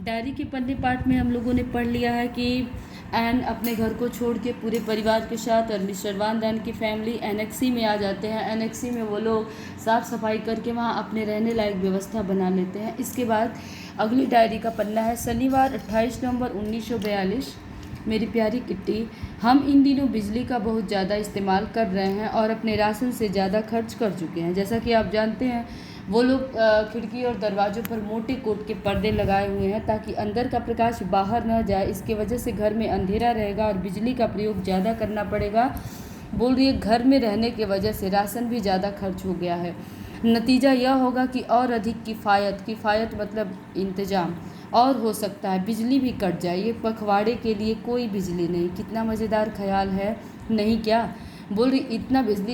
Diary के पढ़ने part में हम लोगों ने पढ़ लिया है कि एन अपने घर को छोड़ के पूरे परिवार के साथ और मिस्टर वान डैन की फैमिली एनेक्सी में आ जाते हैं। एनेक्सी में वो लोग साफ़ सफाई करके वहाँ अपने रहने लायक व्यवस्था बना लेते हैं। इसके बाद अगली डायरी का पन्ना है शनिवार 28 नवंबर 1942। मेरी प्यारी किट्टी, हम इन दिनों बिजली का बहुत ज़्यादा इस्तेमाल कर रहे हैं और अपने राशन से ज़्यादा खर्च कर चुके हैं। जैसा कि आप जानते हैं वो लोग खिड़की और दरवाज़ों पर मोटे कोट के पर्दे लगाए हुए हैं ताकि अंदर का प्रकाश बाहर न जाए। इसके वजह से घर में अंधेरा रहेगा और बिजली का प्रयोग ज़्यादा करना पड़ेगा। बोल रही है घर में रहने की वजह से राशन भी ज़्यादा खर्च हो गया है। नतीजा यह होगा कि और अधिक किफ़ायत मतलब इंतज़ाम और हो सकता है बिजली भी कट जाए। ये पखवाड़े के लिए कोई बिजली नहीं। कितना मज़ेदार ख्याल है, नहीं क्या? बोल रही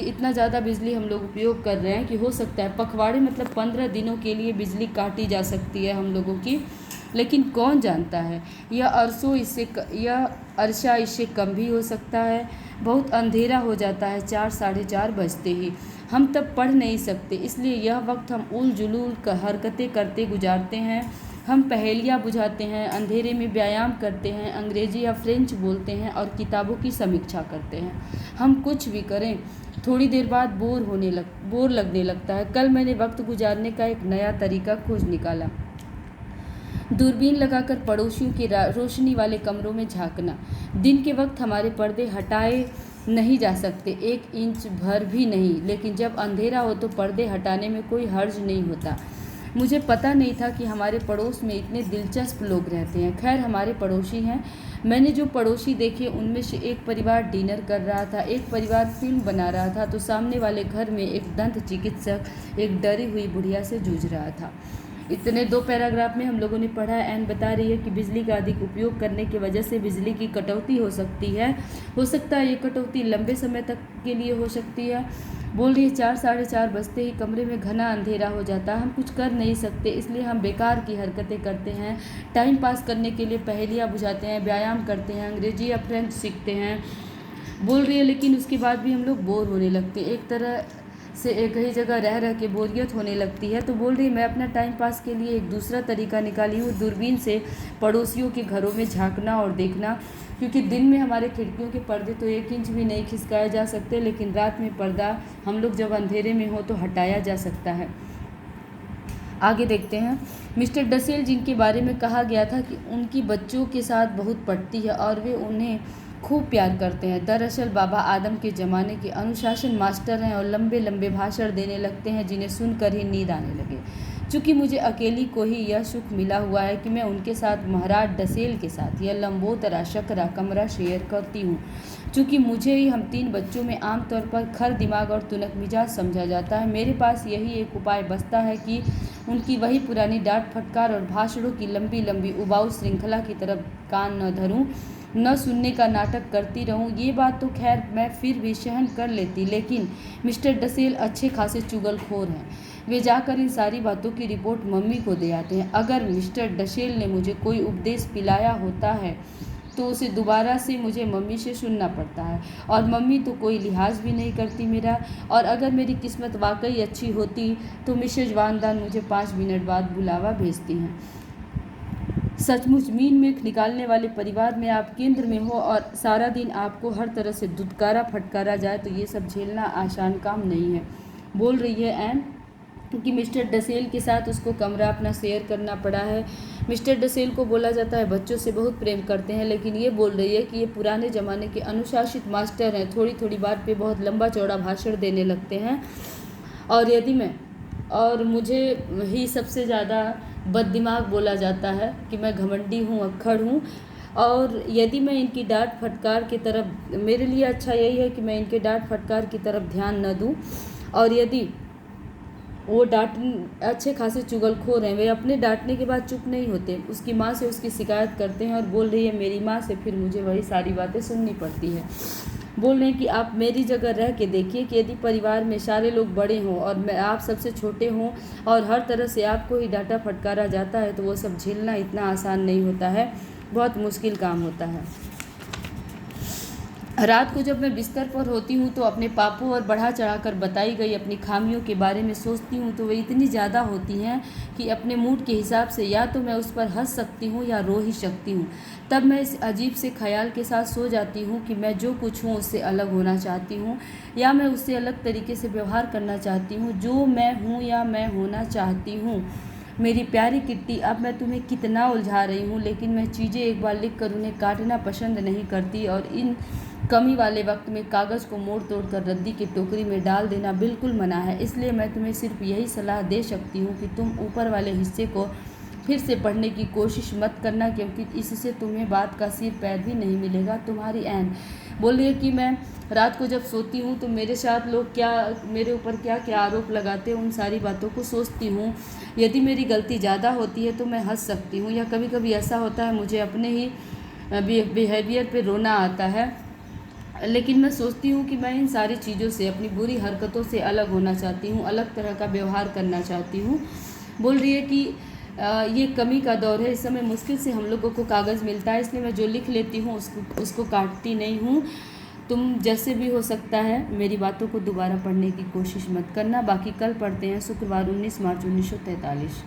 इतना ज़्यादा बिजली हम लोग उपयोग कर रहे हैं कि हो सकता है पखवाड़े मतलब 15 दिनों के लिए बिजली काटी जा सकती है हम लोगों की। लेकिन कौन जानता है यह अरसा इससे कम भी हो सकता है। बहुत अंधेरा हो जाता है 4 साढ़े 4 बजते ही। हम तब पढ़ नहीं सकते, इसलिए यह वक्त हम उल जुलूल हरकतें करते गुजारते हैं। हम पहेलियाँ बुझाते हैं, अंधेरे में व्यायाम करते हैं, अंग्रेजी या फ्रेंच बोलते हैं और किताबों की समीक्षा करते हैं। हम कुछ भी करें थोड़ी देर बाद बोर लगने लगता है। कल मैंने वक्त गुजारने का एक नया तरीका खोज निकाला। दूरबीन लगाकर पड़ोसियों की रोशनी वाले कमरों में झांकना। दिन के वक्त हमारे पर्दे हटाए नहीं जा सकते, 1 इंच भर भी नहीं, लेकिन जब अंधेरा हो तो पर्दे हटाने में कोई हर्ज नहीं होता। मुझे पता नहीं था कि हमारे पड़ोस में इतने दिलचस्प लोग रहते हैं। खैर, हमारे पड़ोसी हैं। मैंने जो पड़ोसी देखे उनमें से एक परिवार डिनर कर रहा था, एक परिवार फिल्म बना रहा था, तो सामने वाले घर में एक दंत चिकित्सक एक डरी हुई बुढ़िया से जूझ रहा था। इतने 2 पैराग्राफ में हम लोगों ने पढ़ा। एन बता रही है कि बिजली का अधिक उपयोग करने की वजह से बिजली की कटौती हो सकती है। हो सकता है ये कटौती लंबे समय तक के लिए हो सकती है। बोल रही है 4 साढ़े 4 बजते ही कमरे में घना अंधेरा हो जाता है। हम कुछ कर नहीं सकते, इसलिए हम बेकार की हरकतें करते हैं। टाइम पास करने के लिए पहेलियाँ बुझाते हैं, व्यायाम करते हैं, अंग्रेजी या फ्रेंच सीखते हैं। बोल रही है लेकिन उसके बाद भी हम लोग बोर होने लगते हैं। एक तरह से एक ही जगह रह के बोरियत होने लगती है। तो बोल रही मैं अपना टाइम पास के लिए एक दूसरा तरीका निकाली हूँ, दूरबीन से पड़ोसियों के घरों में झांकना और देखना। क्योंकि दिन में हमारे खिड़कियों के पर्दे तो 1 इंच भी नहीं खिसकाए जा सकते, लेकिन रात में पर्दा हम लोग जब अंधेरे में हो तो हटाया जा सकता है। आगे देखते हैं। मिस्टर डसेल, जिनके बारे में कहा गया था कि उनकी बच्चों के साथ बहुत पटती है और वे उन्हें खूब प्यार करते हैं, दरअसल बाबा आदम के ज़माने के अनुशासन मास्टर हैं और लंबे लंबे भाषण देने लगते हैं जिन्हें सुनकर ही नींद आने लगे। चूँकि मुझे अकेली को ही यह सुख मिला हुआ है कि मैं उनके साथ महाराज डसेल के साथ यह लंबोतरा शकरा कमरा शेयर करती हूँ। चूँकि मुझे ही हम 3 बच्चों में आमतौर पर खर दिमाग और तुनक मिजाज समझा जाता है, मेरे पास यही एक उपाय बचता है कि उनकी वही पुरानी डांट फटकार और भाषणों की लंबी लंबी उबाऊ श्रृंखला की तरफ कान न धरूं, न सुनने का नाटक करती रहूं। ये बात तो खैर मैं फिर भी सहन कर लेती, लेकिन मिस्टर डसेल अच्छे खासे चुगलखोर हैं। वे जाकर इन सारी बातों की रिपोर्ट मम्मी को दे आते हैं। अगर मिस्टर डसेल ने मुझे कोई उपदेश पिलाया होता है तो उसे दोबारा से मुझे मम्मी से सुनना पड़ता है, और मम्मी तो कोई लिहाज भी नहीं करती मेरा। और अगर मेरी किस्मत वाकई अच्छी होती तो मिसेज वान डैन मुझे 5 मिनट बाद बुलावा भेजती हैं। सचमुच मीन मेख निकालने वाले परिवार में आप केंद्र में हो और सारा दिन आपको हर तरह से दुत्कारा फटकारा जाए तो ये सब झेलना आसान काम नहीं है। बोल रही है एन, क्योंकि मिस्टर डसेल के साथ उसको कमरा अपना शेयर करना पड़ा है। मिस्टर डसेल को बोला जाता है बच्चों से बहुत प्रेम करते हैं, लेकिन ये बोल रही है कि ये पुराने ज़माने के अनुशासित मास्टर हैं, थोड़ी थोड़ी बात पे बहुत लंबा चौड़ा भाषण देने लगते हैं। और मुझे ही सबसे ज़्यादा बददिमाग बोला जाता है कि मैं घमंडी हूँ, अक्खड़ हूँ। और यदि मैं इनकी डांट फटकार की तरफ, मेरे लिए अच्छा यही है कि मैं इनके डांट फटकार की तरफ ध्यान न दूँ। और यदि वो अच्छे खासे चुगलखोर हैं, वे अपने डांटने के बाद चुप नहीं होते, उसकी माँ से उसकी शिकायत करते हैं और बोल रही है मेरी माँ से फिर मुझे वही सारी बातें सुननी पड़ती है। बोल रहे हैं कि आप मेरी जगह रह के देखिए कि यदि परिवार में सारे लोग बड़े हों और मैं आप सबसे छोटे हों और हर तरह से आपको ही डांटा फटकारा जाता है तो वो सब झेलना इतना आसान नहीं होता है, बहुत मुश्किल काम होता है। रात को जब मैं बिस्तर पर होती हूँ तो अपने पापों और बढ़ा चढ़ाकर बताई गई अपनी खामियों के बारे में सोचती हूँ तो वे इतनी ज़्यादा होती हैं कि अपने मूड के हिसाब से या तो मैं उस पर हंस सकती हूँ या रो ही सकती हूँ। तब मैं इस अजीब से ख्याल के साथ सो जाती हूँ कि मैं जो कुछ हूँ उससे अलग होना चाहती हूँ या मैं उससे अलग तरीके से व्यवहार करना चाहती हूँ, जो मैं हूँ या मैं होना चाहती हूँ। मेरी प्यारी किट्टी, अब मैं तुम्हें कितना उलझा रही हूँ, लेकिन मैं चीज़ें एक बार लिख कर उन्हें काटना पसंद नहीं करती और इन कमी वाले वक्त में कागज़ को मोड़ तोड़ कर रद्दी की टोकरी में डाल देना बिल्कुल मना है। इसलिए मैं तुम्हें सिर्फ यही सलाह दे सकती हूँ कि तुम ऊपर वाले हिस्से को फिर से पढ़ने की कोशिश मत करना, क्योंकि इससे तुम्हें बात का सिर पैर भी नहीं मिलेगा। तुम्हारी एन। बोल रही है कि मैं रात को जब सोती हूँ तो मेरे साथ लोग क्या, मेरे ऊपर क्या क्या आरोप लगाते हैं, उन सारी बातों को सोचती हूँ। यदि मेरी गलती ज़्यादा होती है तो मैं हंस सकती हूँ, या कभी कभी ऐसा होता है मुझे अपने ही बिहेवियर पे रोना आता है। लेकिन मैं सोचती हूँ कि मैं इन सारी चीज़ों से, अपनी बुरी हरकतों से अलग होना चाहती हूँ, अलग तरह का व्यवहार करना चाहती हूँ। बोल रही है कि ये कमी का दौर है, इस समय मुश्किल से हम लोगों को कागज़ मिलता है, इसलिए मैं जो लिख लेती हूँ उसको काटती नहीं हूँ। तुम जैसे भी हो सकता है मेरी बातों को दोबारा पढ़ने की कोशिश मत करना। बाकी कल पढ़ते हैं, शुक्रवार 19 मार्च 1943।